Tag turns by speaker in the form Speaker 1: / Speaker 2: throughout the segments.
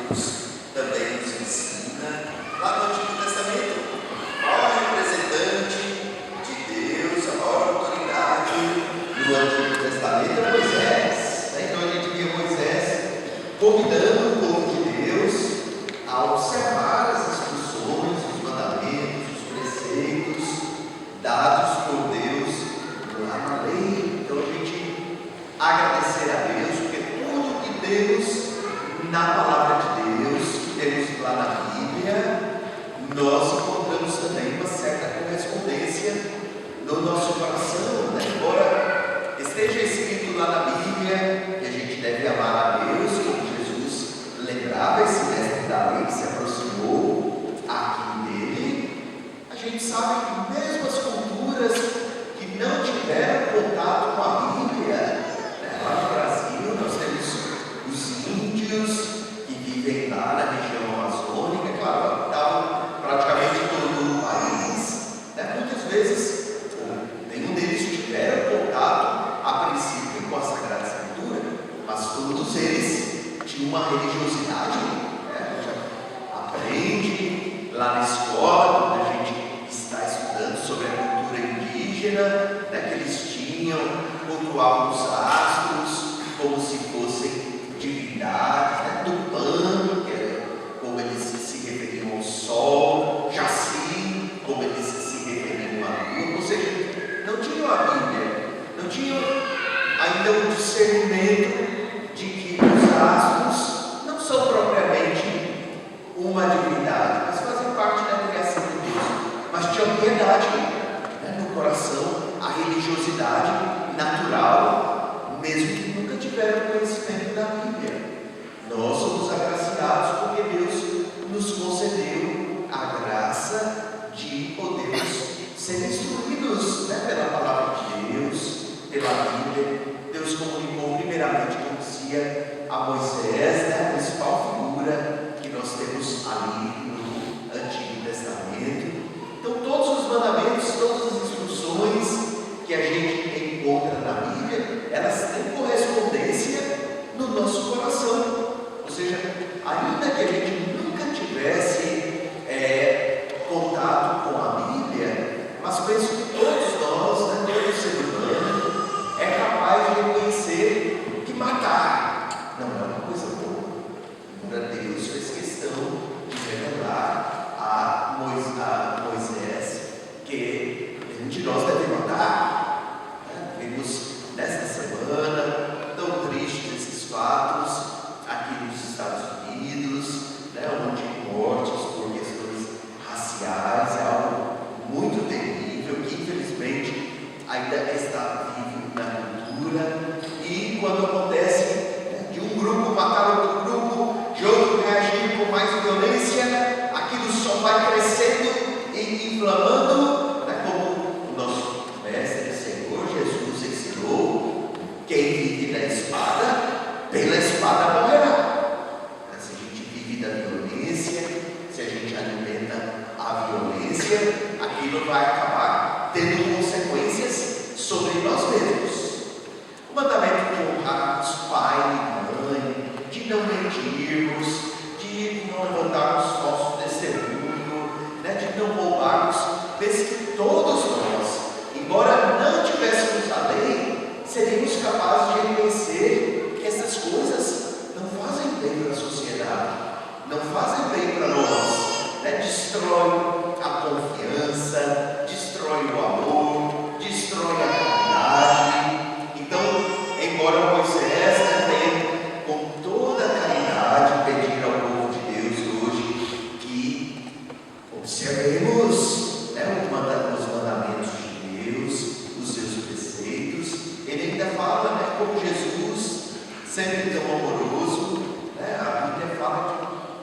Speaker 1: Deus também nos ensina, lá no Antigo Testamento, o maior representante de Deus, a maior autoridade no Antigo Testamento é Moisés. Então a gente via Moisés convidando o povo de Deus a observar as instruções, os mandamentos, os preceitos dados por Deus lá na lei. Então a gente agradecer a Deus, porque tudo que temos na palavra de Deus, que temos lá na Bíblia, nós encontramos também uma certa correspondência no nosso coração, né? Embora esteja escrito lá na Bíblia que a gente deve amar a Deus, como Jesus lembrava esse mestre da lei que se aproximou aqui dele, a gente sabe que mesmo as culturas que não tiveram contato com a Bíblia, né? Lá no Brasil nós temos os índios que vivem lá na região amazônica, claro, estavam praticamente todo o país, né? Muitas vezes nenhum deles tiveram contato a princípio com a Sagrada Escritura, mas todos eles tinham uma religiosidade, né? A gente aprende lá na escola, quando a gente está estudando sobre a cultura indígena, né? Que eles tinham, cultuavam os astros como se fossem divindades, né? Tupã, que era como eles se referiam ao sol, Jaci, como eles se referiam à lua, ou seja, não tinham a Bíblia, não tinham ainda o discernimento de que os astros não são propriamente uma divindade, mas fazem parte da criação de Deus, mas tinham piedade, né, no coração, a religiosidade natural, mesmo que nunca tiveram conhecimento da Bíblia. Nós somos agraciados porque Deus nos concedeu a graça de podermos ser instruídos, né, pela palavra de Deus, pela Bíblia. Deus comunicou primeiramente, como dizia a Moisés, né, a principal figura que nós temos ali no Antigo Testamento. Então todos os mandamentos, todas as instruções que a gente encontra na Bíblia, elas têm correspondência no nosso coração. Ou seja, ainda que a gente nunca tivesse contato com a Bíblia, mas penso que todos nós, né, todo ser humano, é capaz de reconhecer que matar não é uma coisa boa. Embora Deus fez questão de revelar a Moisés que nenhum de nós deve matar. Vimos nesta semana tão tristes esses fatos aqui nos Estados Unidos, né, onde mortes por questões raciais é algo muito terrível, que infelizmente ainda está vivo na cultura. E quando acontece, né, de um grupo matar outro grupo, de outro reagir com mais violência, aquilo só vai crescendo e inflamando, né, como o nosso mestre e Senhor Jesus ensinou: quem vive da espada, pela espada morrerá. Se a gente vive da violência, se a gente alimenta a violência, aquilo vai acabar tendo consequências sobre nós mesmos. O mandamento de honrarmos pai e mãe, de não mentirmos, de não levantarmos falso testemunho, né, de não roubarmos, penso que todos nós, embora não tivéssemos a lei, seríamos capazes de reconhecer que essas coisas não fazem bem para a sociedade, não fazem bem para nós, né? Destrói a confiança, destrói o amor, destrói a caridade. Então, embora Moisés, né, tenha com toda a caridade pedir ao povo de Deus hoje que observemos, né, os mandamentos de Deus, os seus preceitos, ele ainda fala, né, como Jesus, sempre tão amoroso, né, a Bíblia fala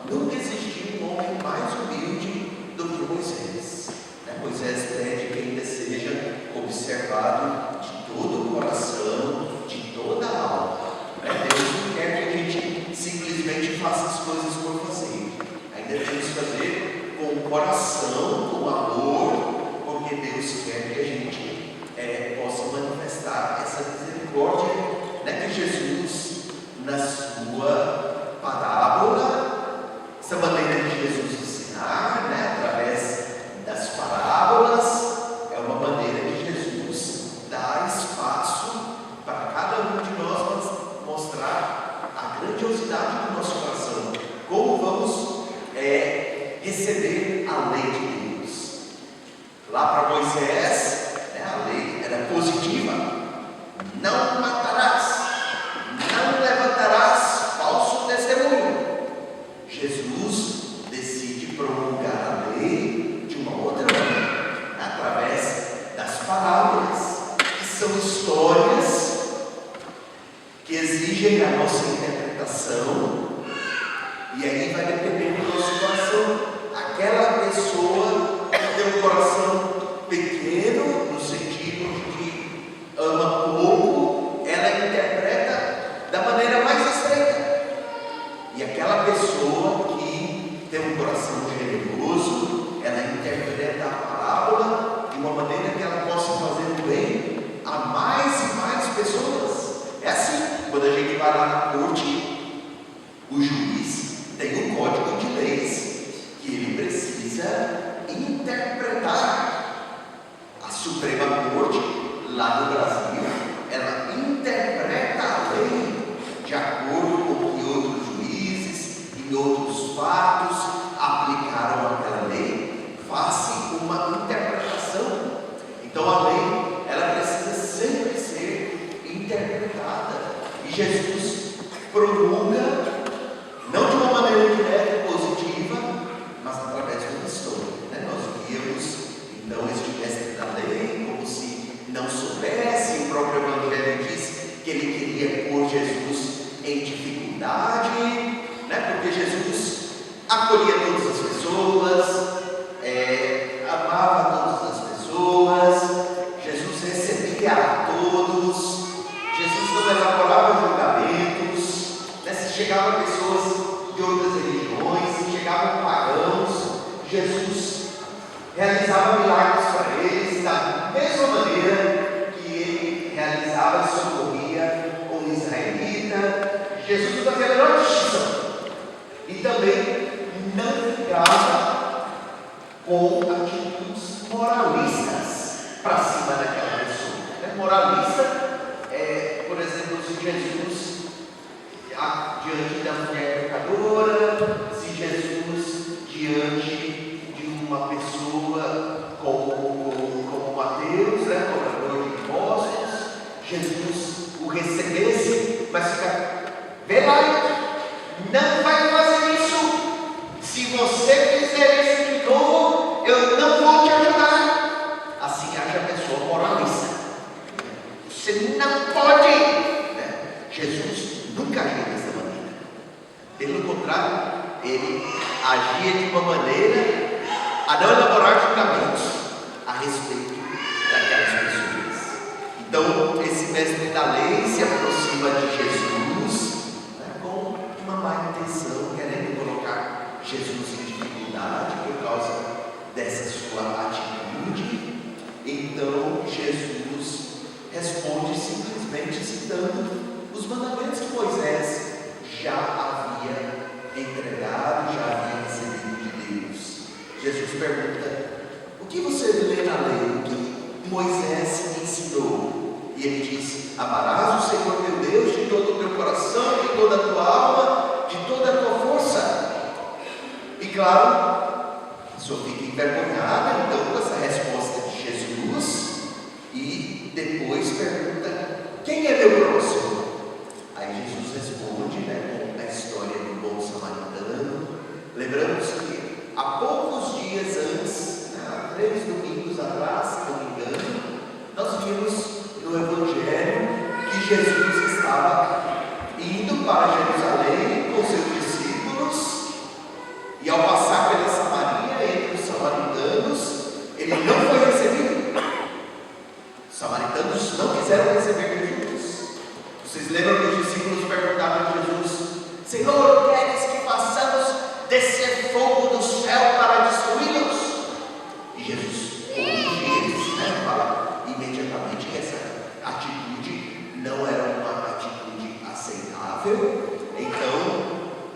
Speaker 1: que nunca existiu um homem mais humilde do que Moisés. Né? Moisés pede que ainda seja observado de todo o coração, de toda a alma. Né? Deus não quer que a gente simplesmente faça as coisas por fazer. Ainda temos que fazer com o coração, com amor, porque Deus quer que a gente possa manifestar essa misericórdia, né, que Jesus, na sua parábola, receber a lei de Deus. Lá para Moisés, a lei era positiva: não matarás, não levantarás falso testemunho. Jesus decide promulgar a lei de uma outra maneira, através das parábolas, que são histórias que exigem a nossa interpretação, e aí vai depender do nosso coração. Aquela pessoa que tem um coração pequeno, no sentido de que ama pouco, ela interpreta da maneira mais estreita. E aquela pessoa que tem um coração generoso, ela interpreta a parábola de uma maneira que ela possa fazer o bem a mais e mais pessoas. É assim, quando a gente vai lá na corte, o juiz tem um código de leis que ele precisa interpretar. A Suprema Corte, lá no Brasil, ela interpreta a lei de acordo com o que outros juízes e outros fatos aplicaram àquela lei, fazem uma interpretação. Então a lei, ela precisa sempre ser interpretada, e Jesus promulga, não de uma maneira direta, positiva, mas através de uma história. Nós víamos então este mestre da lei como se não soubesse. O próprio Evangelho diz que ele queria pôr Jesus em dificuldade, porque Jesus acolhia todas as pessoas, amava todas as pessoas, Jesus recebia a todos, Jesus não elaborava julgamentos, se chegavam pessoas de outras religiões, se chegavam pagãos, Jesus realizava milagres para eles da mesma maneira que ele realizava e socorria o israelita. Jesus fazia a melhor justiça e também não ficava com atitudes moralistas para cima daquela pessoa. Moralista por exemplo, se Jesus diante da mulher pecadora, se Jesus diante de uma pessoa como Mateus, cobrador de impostos, Jesus o recebesse, mas fica, vê lá, não vai fazer isso. Se você fizer isso de novo, eu não vou te ajudar. Assim age a pessoa moralista. Você não pode. Jesus nunca agiu dessa maneira. Pelo contrário, ele agia de uma maneira a não elaborar julgamentos a respeito daquelas pessoas. Então, esse mestre da lei se aproxima de Jesus com uma má intenção, querendo colocar Jesus em dificuldade por causa dessa sua atitude. Então, Jesus responde simplesmente citando os mandamentos que Moisés já havia entregado, já havia recebido de Deus. Jesus pergunta: o que você lê na lei? O que Moisés ensinou? E ele diz: amarás o Senhor teu Deus de todo o teu coração, de toda a tua alma, de toda a tua força. E claro, a pessoa fica envergonhada então com essa resposta de Jesus, e depois pergunta: quem é meu próximo? Aí Jesus responde com a história do bom samaritano. Lembramos que há poucos dias antes, há 3 domingos atrás, se não me engano, nós vimos no Evangelho que Jesus estava indo para Jerusalém com seus discípulos, e ao passar pela Samaria, entre os samaritanos, ele não foi recebido. Os samaritanos não quiseram receber Jesus. Vocês lembram que os discípulos perguntaram a Jesus: Senhor, queres que façamos descer fogo do céu para destruí-los? E Jesus corrige eles, fala imediatamente que essa atitude não era uma atitude aceitável. Então,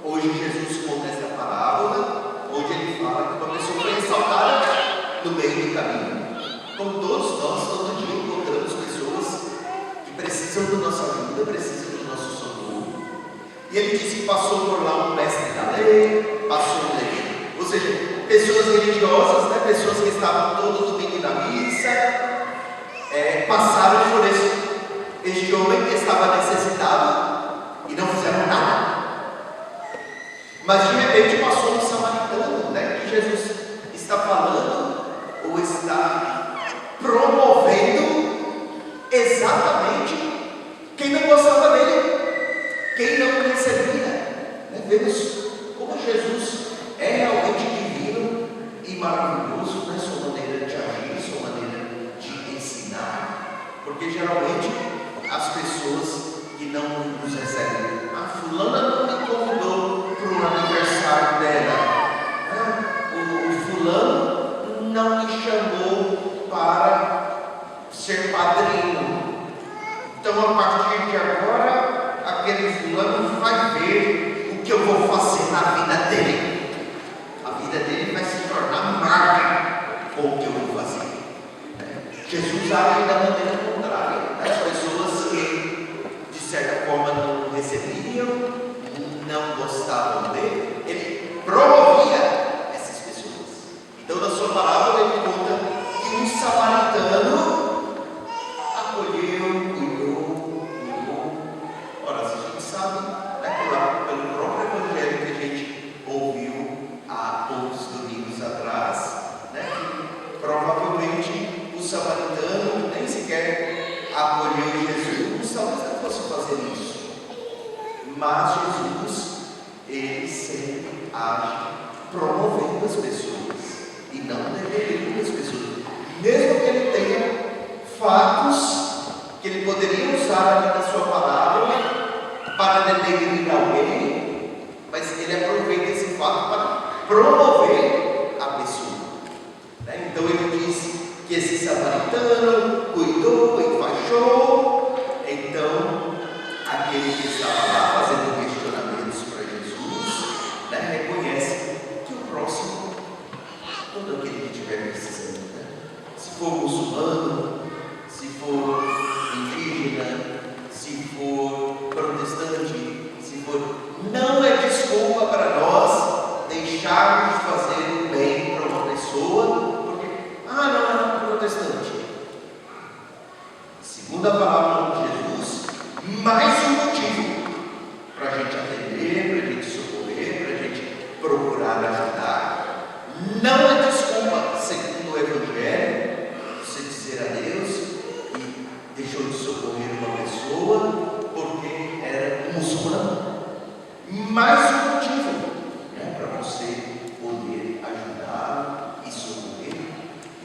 Speaker 1: hoje Jesus conta essa parábola, onde ele fala que uma pessoa foi ressaltada no meio do caminho. Como todos nós, todo dia encontramos pessoas que precisam da nossa ajuda, precisam do nosso socorro. E ele disse que passou por lá um mestre da lei, passou um levita. Ou seja, religiosas, né, pessoas que estavam todo domingo na missa, passaram por este homem que estava necessitado e não fizeram nada. Mas de repente passou um samaritano, né, que Jesus está falando ou está promovendo exatamente quem não gostava dele, quem não o recebia. Vemos como Jesus é realmente divino e maravilhoso, né? Sua maneira de agir, sua maneira de ensinar, porque geralmente as pessoas que não nos recebem, fulana não me convidou para o aniversário dela, o fulano não me chamou para ser padrinho, então a partir de agora aquele fulano vai ver o que eu vou fazer na vida dele. A vida dele vai se tornar marca com o que eu vou fazer. Jesus age da maneira contrária. As pessoas que de certa forma não recebiam, não gostavam dele, ele promovia essas pessoas. Então na sua parábola ele conta que um samaritano acolheu, cuidou. Ora, se a gente sabe, pelo próprio evangelho que a gente ouviu há poucos domingos atrás, né, que provavelmente o samaritano nem sequer acolheu Jesus, talvez não fosse fazer isso, mas Jesus, ele sempre age promovendo as pessoas e não devendo as pessoas, mesmo que ele tenha fatos que ele poderia usar ali na sua palavra para denegrir alguém, mas ele aproveita esse fato para promover a pessoa, né? Então ele diz que esse samaritano cuidou, enfaixou. Então aquele que estava lá fazendo questionamentos para Jesus, né, reconhece que o próximo, todo aquele que estiver precisando, né? Se for muçulmano, se for indígena, se for protestante, se for, não é desculpa para nós deixarmos de fazer o bem para uma pessoa, porque, não é protestante. Segundo a palavra de Jesus, mais um motivo para a gente atender, para a gente socorrer, para a gente procurar ajudar. Não é desculpa, segundo o Evangelho, você dizer a Deus e deixou de socorrer uma pessoa porque era muçulmano. Mais um motivo, né, para você poder ajudar e socorrer.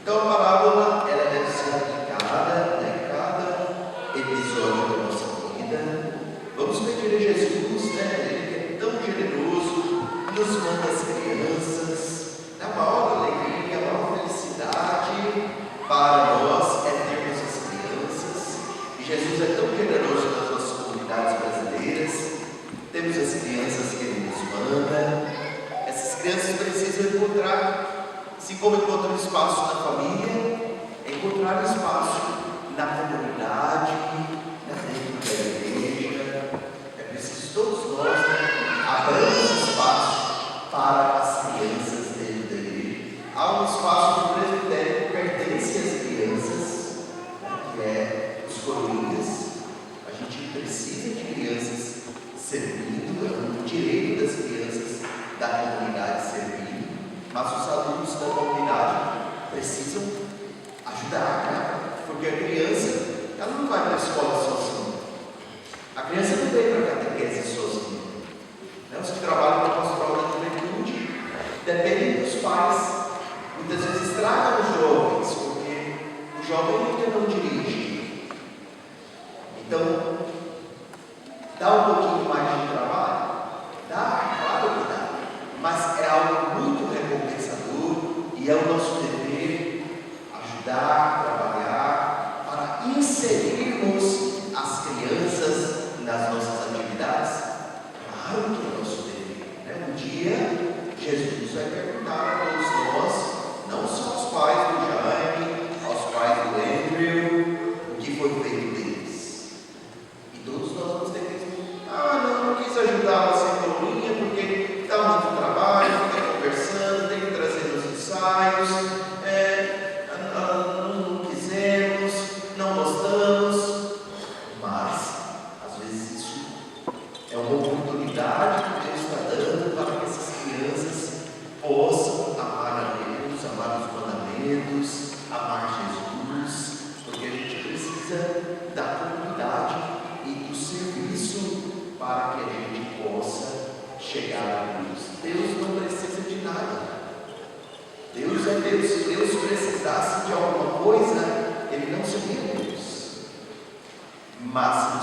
Speaker 1: Então a parábola ela deve ser aplicada em cada episódio da nossa vida. Vamos pedir a Jesus, né, ele que é tão generoso, nos manda as crianças, a maior alegria, a maior felicidade para nós é termos as crianças. E Jesus é tão generoso nas nossas comunidades brasileiras. Temos as crianças que Ele nos manda. Essas crianças precisam encontrar, assim como encontram espaço na família, encontrar espaço na comunidade, dentro da igreja. É preciso todos nós, né, abramos espaço para as crianças dentro da igreja. Há um espaço do presbitério que pertence às crianças, né, que é os coroinhas. A gente precisa de crianças servindo, é um direito das crianças da comunidade servir, mas os adultos da comunidade precisam ajudar, né? Porque a criança, ela não vai para a escola sozinha, a criança não vem para a catequese sozinha, né? Os que trabalham na pastoral da juventude dependem dos pais, muitas vezes tragam os jovens, porque o jovem ainda não dirige, então dá um pouquinho mais de trabalho? Dá, claro que dá, mas é algo muito recompensador e é o nosso dever ajudar, trabalhar para inserirmos as crianças nas nossas atividades. Claro que é o nosso dever, né? Um dia Jesus vai perguntar a todos nós, não só aos pais do Jaime, aos pais do Andrew, o que foi feito deles. E todos nós vamos ter que não quis ajudar você em Paulinha porque dá muito trabalho, fica conversando, tem que trazer nos ensaios. Mas